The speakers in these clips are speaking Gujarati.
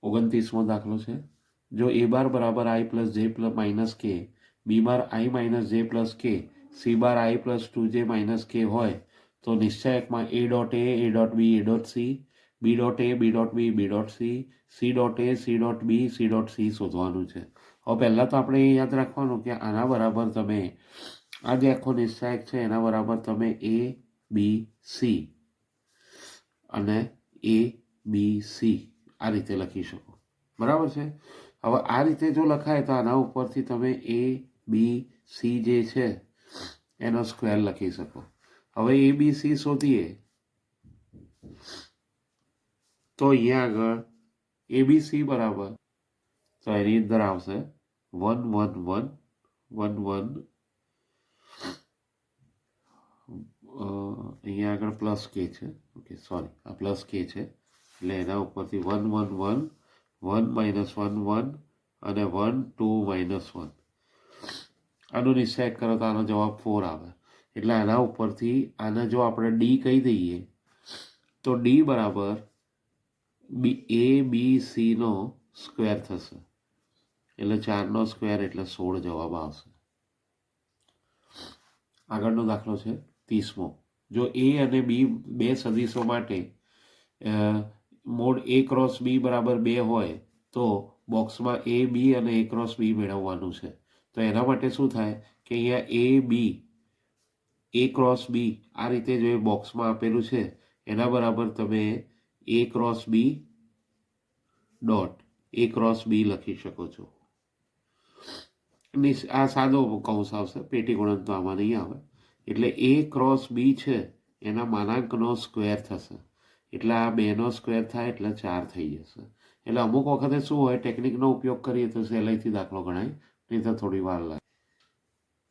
29મો દાખલો છે. જો a બાર બરાબર i plus j plus minus k, b bar i minus j plus k, c bar i plus 2j minus k હોય તો નિશ્ચાયકમાં a dot a dot b, a dot c, b dot b dot b, b dot c dot c dot b, c dot c શોધવાનું છે. હવે પહેલાં તો આપણે એ યાદ રાખવાનું કે આના બરાબર તમે આ જે આખો નિશ્ચાયક છે એના બરાબર તમે a બી સી અને a બી સી આ રીતે લખી શકો. બરાબર છે. હવે આ રીતે જો લખાય તો આના ઉપરથી તમે a બી સી જે છે એનો સ્ક્વેર લખી શકો. હવે a બી સી શોધીએ તો અહીંયા આગળ a બી સી બરાબર તો એની અંદર આવશે 1 1 1 1 1 અહીંયા આગળ પ્લસ કે છે. ઓકે સોરી, આ પ્લસ કે છે એટલે એના ઉપરથી 1 1 1 1 માઇનસ 1 1 અને 1 2 માઇનસ 1. આનો નિશ્ચય કરો તો આનો જવાબ 4 આવે. એટલે આના ઉપરથી આને જો આપણે ડી કહી દઈએ તો ડી બરાબર એ બી સીનો સ્ક્વેર થશે. એટલે 4નો સ્ક્વેર એટલે 16 જવાબ આવશે. આગળનો દાખલો છે 30મો. જો એ અને બી બે સદીશો માટે મોડ એ ક્રોસ બી બરાબર 2 હોય તો બોક્સમાં એ બી અને એ ક્રોસ બી મેળવવાનું છે. તો એના માટે શું થાય કે અહીંયા એ બી એ ક્રોસ બી આ રીતે જો એ બોક્સમાં આપેલું છે એના બરાબર તમે એ cross B dot a cross બી લખી શકો છો. આ સાદો કૌંસ આવશે, પેટી ગુણન તો આમાં નહીં આવે. એટલે એ ક્રોસ બી છે એના માનાંકનો સ્ક્વેર થશે. એટલે આ 2નો સ્ક્વેર થાય એટલે 4 થઈ જશે. એટલે અમુક વખતે શું હોય, ટેકનિકનો ઉપયોગ કરીએ તો સહેલાઈથી દાખલો ગણાય, નહીં તો થોડી વાર લાગે.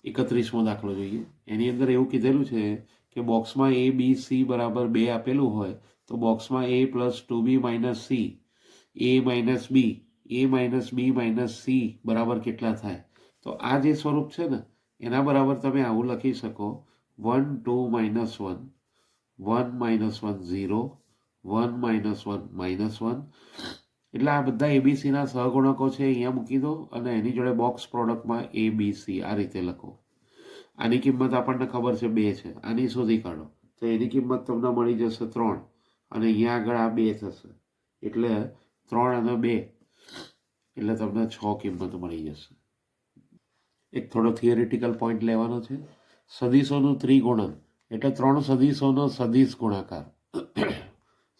31મો દાખલો જોઈએ. એની અંદર એવું કીધેલું છે કે બોક્સમાં એ બી સી બરાબર 2 આપેલું હોય તો બોક્સમાં એ પ્લસ 2b માઇનસ સી, એ માઇનસ બી, એ માઇનસ બી માઇનસ સી બરાબર કેટલા થાય? તો આ જે સ્વરૂપ છે ને એના બરાબર તમે આવું લખી શકો 1 2 માઇનસ 1 1 માઇનસ 1 0 1 માઇનસ 1 માઇનસ 1. એટલે આ બધા એબીસીના સહગુણકો છે અહીંયા મૂકી દો અને એની જોડે બોક્સ પ્રોડક્ટમાં એ બી સી આ રીતે લખો. આની કિંમત આપણને ખબર છે 2 છે, આની શોધી કાઢો તો એની કિંમત તમને મળી જશે 3 અને અહીંયા આગળ આ 2 થશે એટલે 3 અને 2 એટલે તમને 6 કિંમત મળી જશે. એક થોડો થિયરિટિકલ પોઈન્ટ લેવાનો છે. સદીશોનું ત્રિગુણન એટલે 3 સદીશોનો સદીશ ગુણાકાર.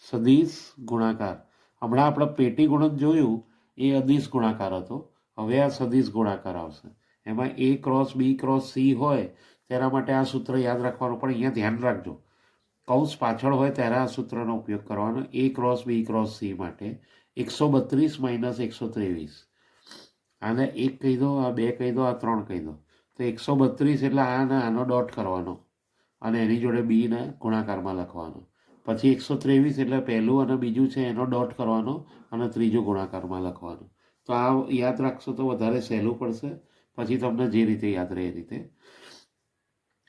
સદીશ ગુણાકાર. હમણાં આપણે પેટી ગુણન જોયું એ અદીશ ગુણાકાર હતો. હવે આ સદીશ ગુણાકાર આવશે. એમાં એ ક્રોસ બી ક્રોસ સી હોય તેના માટે આ સૂત્ર યાદ રાખવાનું, પણ અહીંયા ધ્યાન રાખજો કૌંસ પાછળ હોય ત્યારે આ સૂત્રનો ઉપયોગ કરવાનો. એ ક્રોસ બી ક્રોસ સી માટે 132 માઇનસ 123. આને 1 કહી દો, આ 2 કહી દો, આ 3 કહી દો તો 132 એટલે આનો ડોટ કરવાનો અને એની જોડે બીને ગુણાકારમાં લખવાનો. પછી 123 એટલે પહેલું અને બીજું છે એનો ડોટ કરવાનો અને ત્રીજું ગુણાકારમાં લખવાનું. તો આ યાદ રાખશો તો વધારે સહેલું પડશે. પછી તમને જે રીતે યાદ રહે એ રીતે.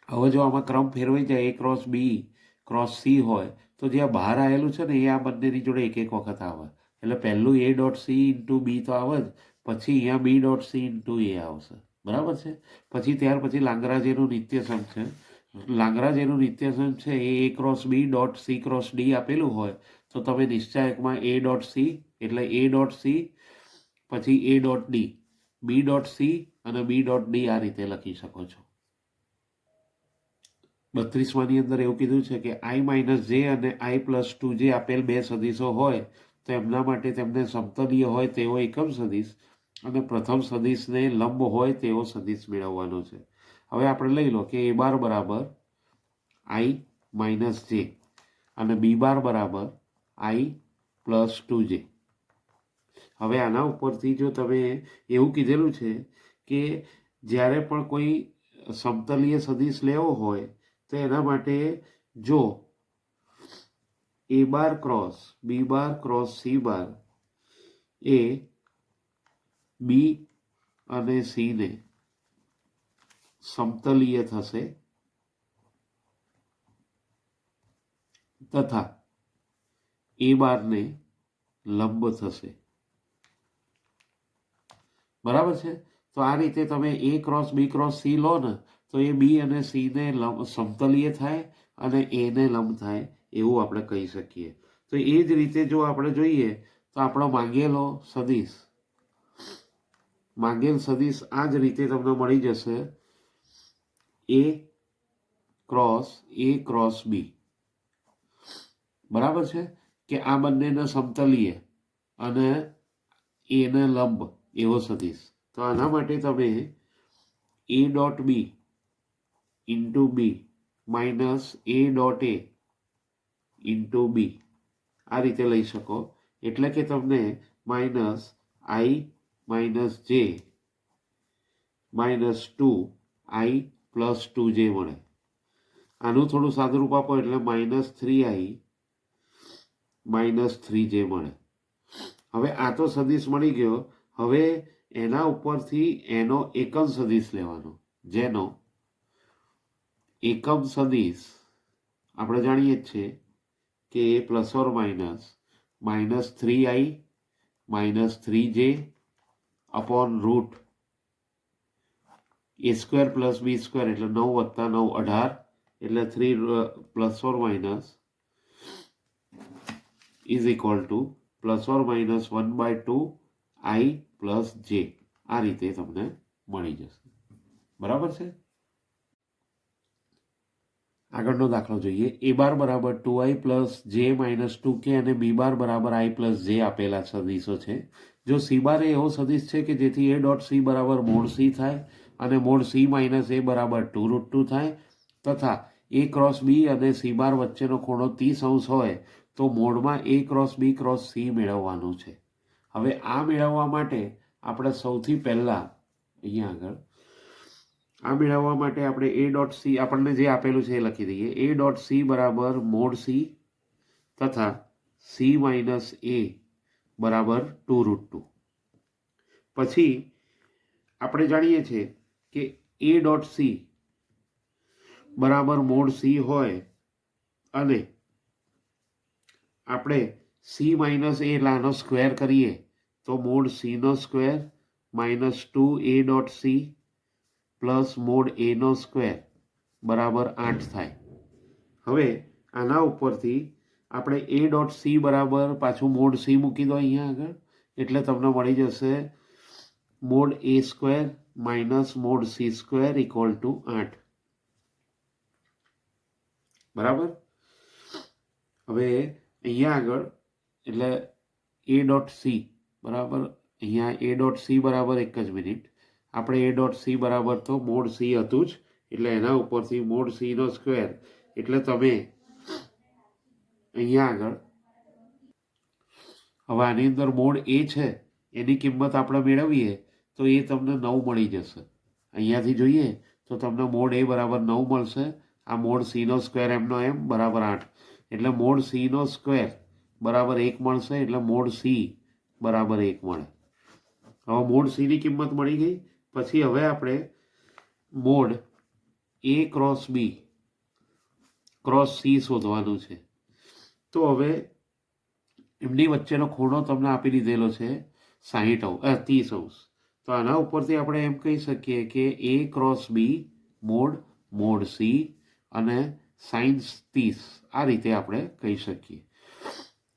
હવે જો આમાં ક્રમ ફેરવાઈ જાય એ ક્રોસ બી ક્રોસ સી હોય તો જે આ બહાર આવેલું છે ને એ આ બંનેની જોડે એક એક વખત આવે. એટલે પહેલું a dot C into b તો આવે જ, પછી અહીંયા b dot C into a આવશે. બરાબર છે. પછી ત્યાર પછી લાંગરાજેનું નિત્યસમ છે. લાંગરાજેનું નિત્યસમ છે a cross B dot c cross d આપેલું હોય તો તમે નિશ્ચાયકમાં એ ડોટ સી એટલે એ ડોટ સી પછી a dot d, b dot c અને બી ડોટ ડી આ રીતે લખી શકો છો. 32માની અંદર એવું કીધું છે કે આઈ માઇનસ જે અને આઈ પ્લસ 2 જે આપેલ બે સદીશો હોય તો એમના માટે તેમને સમતલીય હોય તેવો એકમ સદીશ અને પ્રથમ સદીશને લંબ હોય તેવો સદીશ મેળવવાનો છે. હવે આપણે લઈ લો કે એ બાર બરાબર આઈ માઇનસ જે અને બી બાર બરાબર આઈ પ્લસ 2 જે. હવે આના ઉપરથી જો તમે એવું કીધેલું છે કે જ્યારે પણ કોઈ સમતલીય સદીશ લેવો હોય તો એના માટે જો એ બાર ક્રોસ બી બાર ક્રોસ સી બાર એ બી અને સીને સમતલીય થશે તથા એ બારને લંબ થશે. બરાબર છે. તો આ રીતે તમે એ ક્રોસ બી ક્રોસ સી લો ને તો એ બી અને સીને સમતલીય થાય અને એને લંબ થાય એવું આપણે કહી શકીએ. તો એ જ રીતે જો આપણે જોઈએ તો આપણો માંગેલ સદિશ આ જ રીતે તમને મળી જશે એ ક્રોસ બી. બરાબર છે કે આ બંનેને સમતલીય અને એને લંબ એવો સદિશ. તો આના માટે તમે a dot B into B minus a dot a into b આ રીતે લઈ શકો. એટલે કે તમને minus i minus j minus 2i plus 2j મળે. આનું થોડું સાદું રૂપ આપો એટલે માઇનસ 3i માઇનસ 3j મળે. હવે આ તો સદિશ મળી ગયો. હવે એના ઉપરથી એનો એકમ સદિશ લેવાનો, જેનો એકમ સદિશ આપણે જાણીએ જ છીએ કે a plus or minus 3i minus 3j upon root a square plus b square એટલે 9 + 9 18 એટલે 3 plus or minus is equal to plus or minus 1/2 i plus j. આ રીતે તમને મળી જશે. બરાબર છે. આગળનો દાખલો જોઈએ. એ બાર બરાબર 2i પ્લસ જે માઇનસ 2k અને બી બાર બરાબર i પ્લસ જે આપેલા સદિશો છે. જો સી બાર એ એવો સદિશ છે કે જેથી એ ડોટ સી બરાબર મોડ સી થાય અને મોડ સી માઇનસ એ બરાબર 2√2 થાય તથા એ ક્રોસ બી અને સી બાર વચ્ચેનો ખૂણો 30° હોય તો મોડમાં એ ક્રોસ બી ક્રોસ સી મેળવવાનું છે. હવે આ મેળવવા માટે આપણે સૌથી પહેલાં અહીંયા આગળ આ મેળવવા માટે આપણે એ ડોટ સી આપણને જે આપેલું છે એ લખી દઈએ. એ ડોટ સી બરાબર મોડ સી તથા સી માઇનસ એ બરાબર 2√2. પછી આપણે જાણીએ છીએ કે એ ડોટ સી બરાબર મોડ સી હોય અને આપણે સી માઇનસ એ લાનો સ્ક્વેર કરીએ તો મોડ સીનો square minus 2 a dot c plus mod એનો સ્ક્વેર બરાબર 8 થાય. હવે આના ઉપરથી આપણે એ ડોટ સી બરાબર પાછું મોડ સી મૂકી દો અહીંયા આગળ એટલે તમને મળી જશે mode A square minus mode C square equal to 8. બરાબર. હવે અહીંયા આગળ એટલે એ ડોટ સી બરાબર અહીંયા એ ડોટ સી બરાબર એક જ મિનિટ આપણે એ ડોટ સી બરાબર તો મોડ સી હતું જ એટલે એના ઉપરથી મોડ સીનો સ્ક્વેર એટલે તમે અહીંયા આગળ હવે આની અંદર મોડ એ છે એની કિંમત આપણે મેળવીએ તો એ તમને 9 મળી જશે. અહીંયાથી જોઈએ તો તમને મોડ એ બરાબર 9 મળશે. આ મોડ સીનો સ્ક્વેર એમનો એમ બરાબર 8 એટલે મોડ સીનો સ્ક્વેર બરાબર 1 મળશે એટલે મોડ સી બરાબર 1 મળે. હવે મોડ સીની કિંમત મળી ગઈ. પછી હવે આપણે મોડ એ ક્રોસ બી ક્રોસ સી શોધવાનું છે. તો હવે એમની વચ્ચેનો ખૂણો તમને આપી દીધેલો છે 30°. તો આના ઉપરથી આપણે એમ કહી શકીએ કે એ ક્રોસ બી મોડ સી અને sin 30 આ રીતે આપણે કહી શકીએ.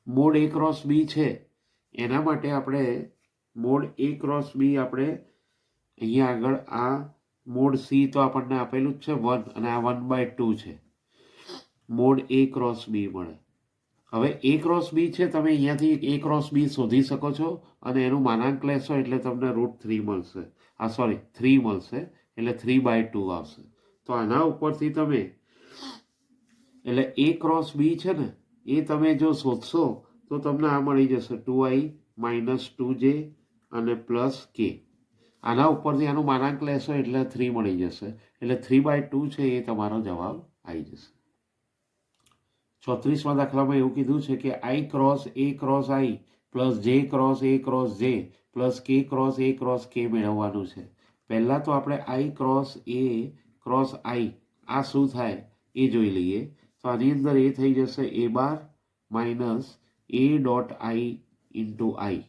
મોડ એ ક્રોસ બી છે એના માટે આપણે મોડ એ ક્રોસ બી આપણે અહીંયા આગળ આ મોડ સી તો આપણને આપેલું જ છે 1 અને આ 1/2 છે. મોડ એ ક્રોસ બી મળે. હવે એ ક્રોસ બી છે તમે અહીંયાથી એ ક્રોસ બી શોધી શકો છો અને એનું માનાંક લેશો એટલે તમને √3 મળશે. 3 મળશે એટલે 3/2 આવશે. તો આના ઉપરથી તમે એટલે એ ક્રોસ બી છે ને એ તમે જો શોધશો તો તમને આ મળી જશે 2i માઇનસ 2j અને પ્લસ કે. આના ઉપરથી આનું માનાંક લેશો એટલે 3 મળી જશે એટલે 3/2 છે એ તમારો જવાબ આવી જશે. 34માં દાખલામાં એવું કીધું છે કે i cross A cross I plus જે ક્રોસ એ ક્રોસ જે પ્લસ કે ક્રોસ એ ક્રોસ કે મેળવવાનું છે. પહેલાં તો આપણે i ક્રોસ એ ક્રોસ આઈ આ શું થાય એ જોઈ લઈએ. તો આની અંદર એ થઈ જશે a bar minus a dot i into i.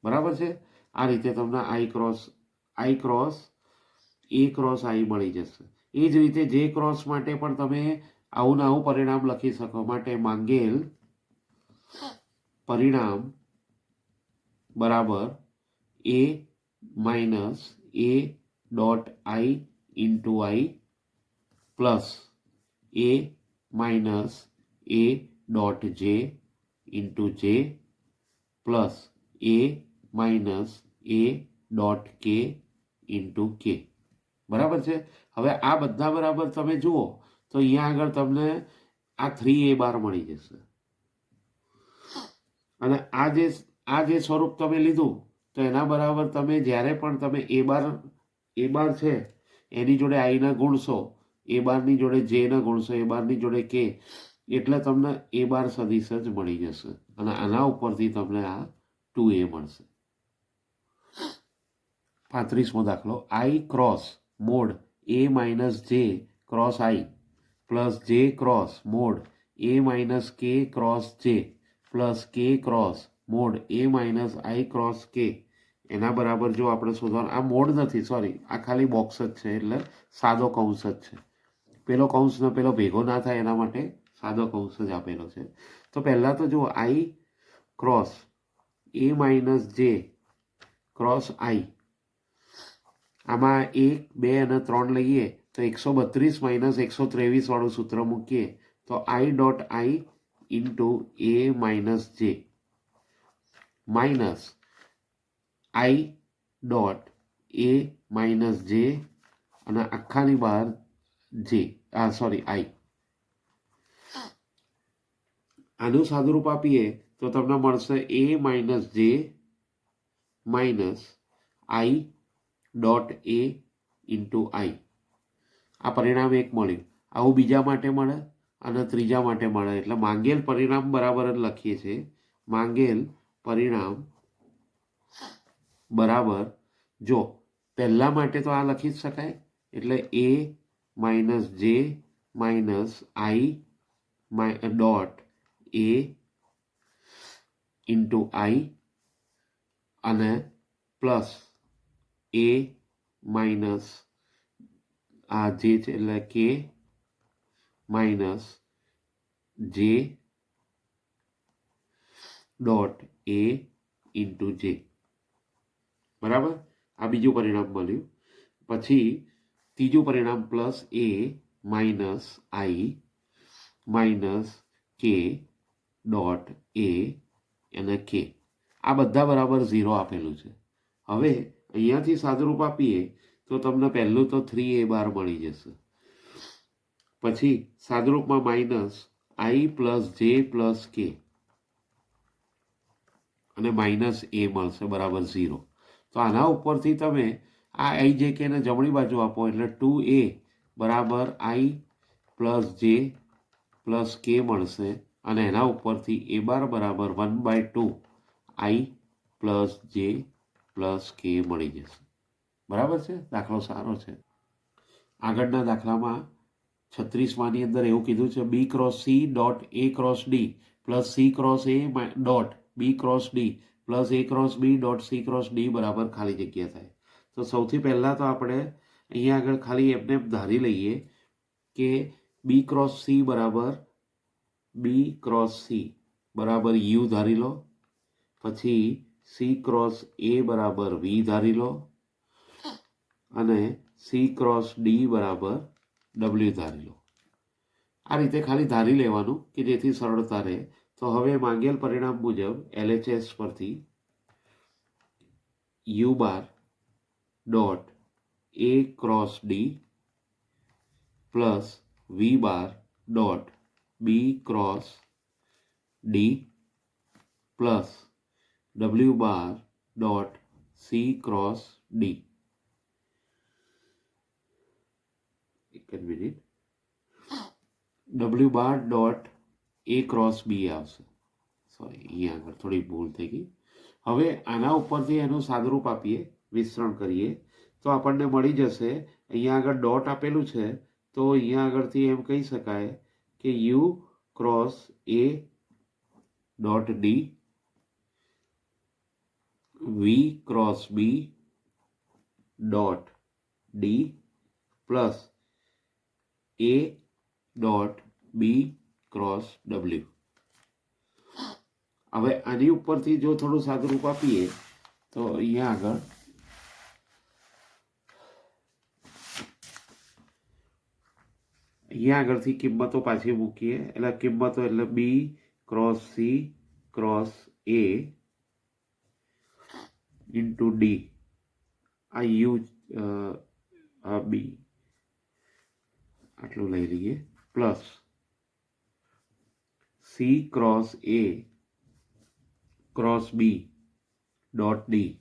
બરાબર છે. આ રીતે તમને આઈ ક્રોસ એ ક્રોસ આઈ મળી જશે. એ જ રીતે જે ક્રોસ માટે પણ તમે આવું ને આવું પરિણામ લખી શકો. માટે માંગેલ પરિણામ બરાબર a minus a dot i into i plus a minus a dot j into j plus a minus a dot k into k. બરાબર છે. હવે આ બધા બરાબર તમે જુઓ તો અહીંયા આગળ તમને આ 3a મળી જશે. અને આ જે સ્વરૂપ તમે લીધું તો એના બરાબર તમે જ્યારે પણ તમે એ બાર છે એની જોડે આઈના ગુણશો, ની જોડે જેના ગુણશો, ની જોડે કે, એટલે તમને એ સદિશ જ મળી જશે. અને આના ઉપરથી તમને આ 2a મળશે. 35મો દાખલો. આઈ ક્રોસ મોડ એ માઇનસ જે ક્રોસ આઈ પ્લસ જે ક્રોસ મોડ એ માઇનસ કે ક્રોસ જે પ્લસ કે ક્રોસ મોડ એ માઇનસ આઈ ક્રોસ કે એના બરાબર જો આપણે શોધવાનું. આ મોડ નથી, સોરી, આ ખાલી બોક્સ જ છે, એટલે સાદો કૌંસ જ છે. પેલો કૌંસ ને પેલો ભેગો ના થાય એના માટે સાદો કૌંસ જ આપેલો છે. તો પહેલાં તો જુઓ, આઈ ક્રોસ એ માઇનસ જે ક્રોસ આઈ, આમાં 1, 2 અને 3 લઈએ તો 132 માઇનસ 123 વાળું સૂત્ર મૂકીએ તો i dot i into a minus j minus i dot a minus j અને આખાની બહાર જે આઈ. આનું સાદુરૂપ આપીએ તો તમને મળશે એ minus j minus i dot a into આઈ. આ પરિણામ એક મળ્યું. આવું બીજા માટે મળે અને ત્રીજા માટે મળે. એટલે માંગેલ પરિણામ બરાબર જ લખીએ છીએ. માંગેલ પરિણામ બરાબર, જો પહેલા માટે તો આ લખી જ શકાય, એટલે એ minus j minus i dot a into આઈ અને પ્લસ એ માઇનસ આ જે છે એટલે કે માઇનસ જે ડોટ એ ઇન્ટુ જે. બરાબર. આ બીજું પરિણામ મળ્યું. પછી ત્રીજું પરિણામ plus a minus i minus કે ડોટ એ અને કે. આ બધા બરાબર 0 આપેલું છે. હવે અહીંયાથી સાદુરૂપ આપીએ તો તમને પહેલું તો 3a મળી જશે. પછી સાદુરૂપમાં માઇનસ આઈ પ્લસ જે પ્લસ કે અને માઇનસ એ મળશે બરાબર 0. તો આના ઉપરથી તમે આ આઈ જે કે ને જમણી બાજુ આપો એટલે 2a બરાબર આઈ પ્લસ જે પ્લસ કે મળશે. અને એના ઉપરથી a બરાબર 1/2 આઈ પ્લસ જે પ્લસ કે મળી જશે. બરાબર છે. દાખલો સારો છે. આગળના દાખલામાં 36માની અંદર એવું કીધું છે b cross c dot a cross d plus C cross A dot B cross d plus a cross B dot c cross d બરાબર ખાલી જગ્યા થાય. તો સૌથી પહેલાં તો આપણે અહીંયા આગળ ખાલી એમને ધારી લઈએ કે બી ક્રોસ સી બરાબર યુ ધારી લો. પછી સી ક્રોસ એ બરાબર વી ધારી લો અને સી ક્રોસ ડી બરાબર ડબલ્યુ ધારી લો. આ રીતે ખાલી ધારી લેવાનું કે જેથી સરળતા રહે. તો હવે માંગેલ પરિણામ મુજબ LHS પરથી u bar dot a cross d plus v bar dot B cross d plus ડબલ્યુ bar dot c cross d. એક જ મિનિટ. ડબલ્યુ bar dot a cross b આવશે. સોરી, અહીંયા આગળ થોડી ભૂલ થઈ ગઈ. હવે આના ઉપરથી એનું સાદુરૂપ આપીએ, વિસ્તરણ કરીએ તો આપણને મળી જશે. અહીંયા આગળ ડોટ આપેલું છે તો અહીંયા આગળથી એમ કહી શકાય કે યુ ક્રોસ એ ડોટ ડી વી ક્રોસ બી ડોટ ડી પ્લસ એ ડોટ બી ક્રોસ ડબલ્યુ. હવે આની ઉપરથી જો થોડું સાદુરૂપ આપીએ તો અહીંયા આગળથી કિંમતો પાછી મૂકીએ. એટલે કિંમતો એટલે B cross C cross A into D, આ યુ આ બી આટલું લઈ લઈએ, plus C cross A cross B dot D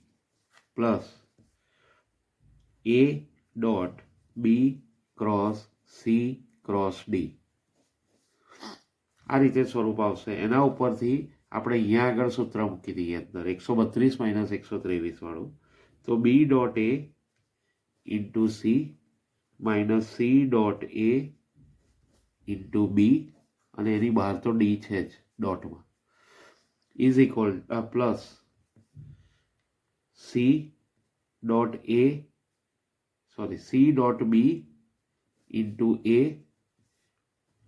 plus A dot B cross C cross D. આ રીતે સ્વરૂપ આવશે. એના ઉપરથી આપણે અહીંયા આગળ સૂત્ર મૂકી દઈએ અંદર 132 - 123 વાળું. તો b dot a into c minus c dot a into b, અને એની બહાર તો ડી છે જ ડોટમાં, is equal plus c dot a c dot B into a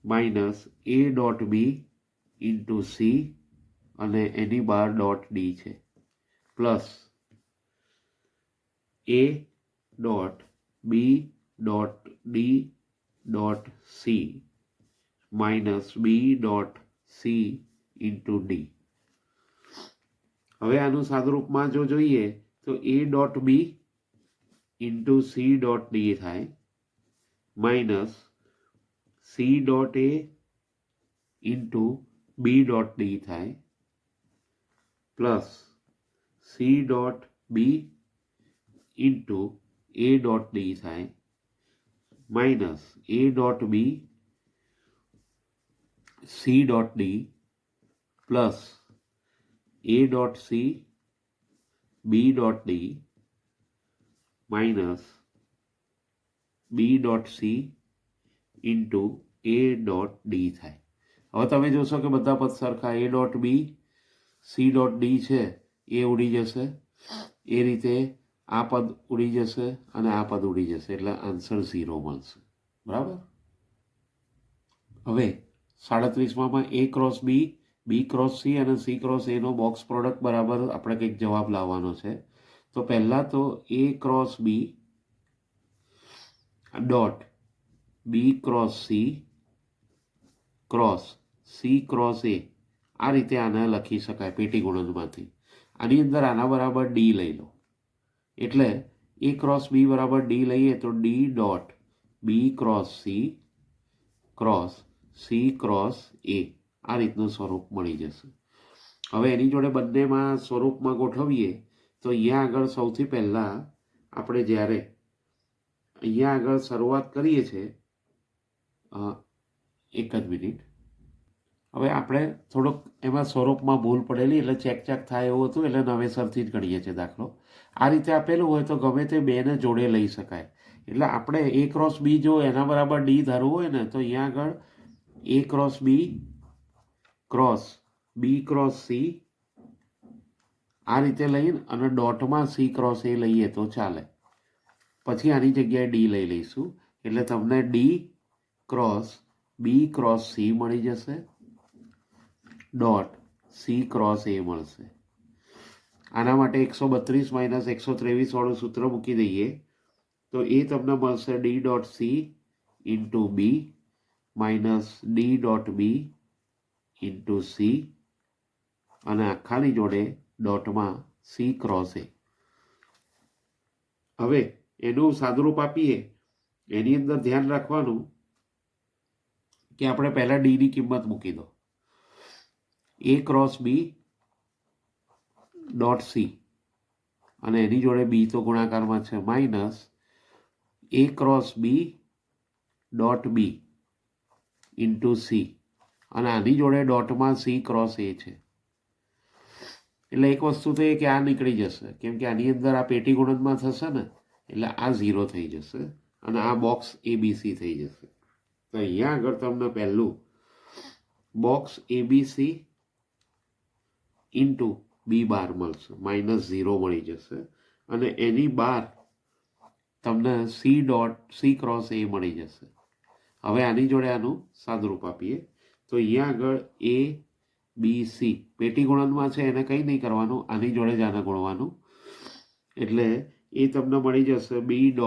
minus a dot B into C, અને એની બહાર ડોટ ડી છે, પ્લસ એ dot b dot d dot c minus b dot C into d. હવે આનું સાદુરૂપમાં જો જોઈએ તો a dot B into C dot d થાય, minus c dot a into b dot d થાય, plus c dot B into a dot d થાય, minus a dot b c dot D plus A dot c b dot d minus b dot C into a dot d થાય. હવે તમે જોશો કે બધા પદ સરખા, a dot b c dot d છે એ ઉડી જશે, એ રીતે આ પદ ઉડી જશે અને આ પદ ઉડી જશે, એટલે આન્સર 0 મળશે. બરાબર. હવે 37માં a cross b, b cross c અને સી ક્રોસ એનો બોક્સ પ્રોડક્ટ બરાબર આપણે કંઈક જવાબ લાવવાનો છે. તો પહેલાં તો a cross B dot B cross C cross a, આ રીતે આને લખી શકાય પેટી ગુણનમાંથી. આની અંદર આના બરાબર ડી લઈ લો, એટલે એ ક્રોસ બી બરાબર ડી લઈએ તો d dot B cross C cross a, આ રીતનું સ્વરૂપ મળી જશે. હવે એની જોડે બંનેમાં સ્વરૂપમાં ગોઠવીએ તો અહીંયા આગળ સૌથી પહેલાં આપણે જ્યારે અહીંયા આગળ શરૂઆત કરીએ છીએ, એક જ મિનિટ, હવે આપણે થોડોક એમાં સ્વરૂપમાં ભૂલ પડેલી એટલે ચેક થાય એવું હતું, એટલે નવેસરથી જ ગણીએ છીએ દાખલો. આ રીતે આપેલું હોય તો ગમે તે બેને જોડે લઈ શકાય. એટલે આપણે એ ક્રોસ બી જો એના બરાબર ડી ધારવું હોય ને તો અહીંયા આગળ એ ક્રોસ બી ક્રોસ સી આ રીતે લઈને અને ડોટમાં સી ક્રોસ એ લઈએ તો ચાલે. પછી આની જગ્યાએ ડી લઈ લઈશું, એટલે તમને D cross B cross C મળી જશે, ડોટ સી ક્રોસ એ મળશે. આના માટે 132 - 123 વાળું સૂત્ર મૂકી દઈએ તો એ તમને મળશે ડી ડોટ સી ઇન્ટુ બી માઇનસ ડી ડોટ બી ઇન્ટુ સી, અને આખાની જોડે ડોટમાં સી ક્રોસ એ. હવે એનું સાદુરૂપ આપીએ, એની અંદર ધ્યાન રાખવાનું કે આપણે પહેલાં ડીની કિંમત મૂકી દો. A cross B dot c, અને એની જોડે બી તો ગુણાકારમાં છે, minus a cross B dot B into C, અને આની જોડે ડોટમાં સી ક્રોસ એ છે. એટલે એક વસ્તુ તો એ કે આ નીકળી જશે, કેમ કે આની અંદર આ પેટી ગુણનમાં થશે ને, એટલે આ 0 થઈ જશે અને આ બોક્સ ABC થઈ જશે. તો અહીંયા આગળ તમને પહેલું બોક્સ ABC ઇન્ટુ B12 મળશે, -0 મળી જશે, અને એની બહાર તમને C ક્રોસ A મળી જશે. હવે આની જોડે આનું સાદુરૂપ આપીએ તો અહીંયા આગળ ABC પેટી ગુણનમાં છે, એને કંઈ નહીં કરવાનું, આની જોડે જ આને ગુણવાનું, એટલે એ તમને મળી જશે B.C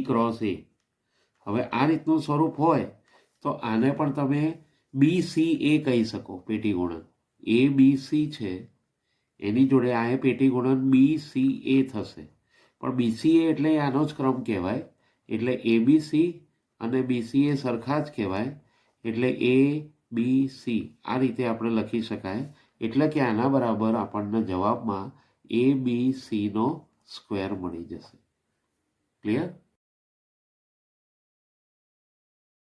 ક્રોસ A. હવે આ રીતનું સ્વરૂપ હોય તો આને પણ તમે BCA કહી શકો. પેટી ગુણન ABC છે એની જોડે આ પેટી ગુણન BCA થશે, પણ BCA એટલે આનો જ ક્રમ કહેવાય, એટલે ABC અને BCA સરખા જ કહેવાય, એટલે ABC આ રીતે આપણે લખી શકાય. એટલે કે આના બરાબર આપણને જવાબમાં ABCનો સ્ક્વેર મળી જશે. ક્લિયર?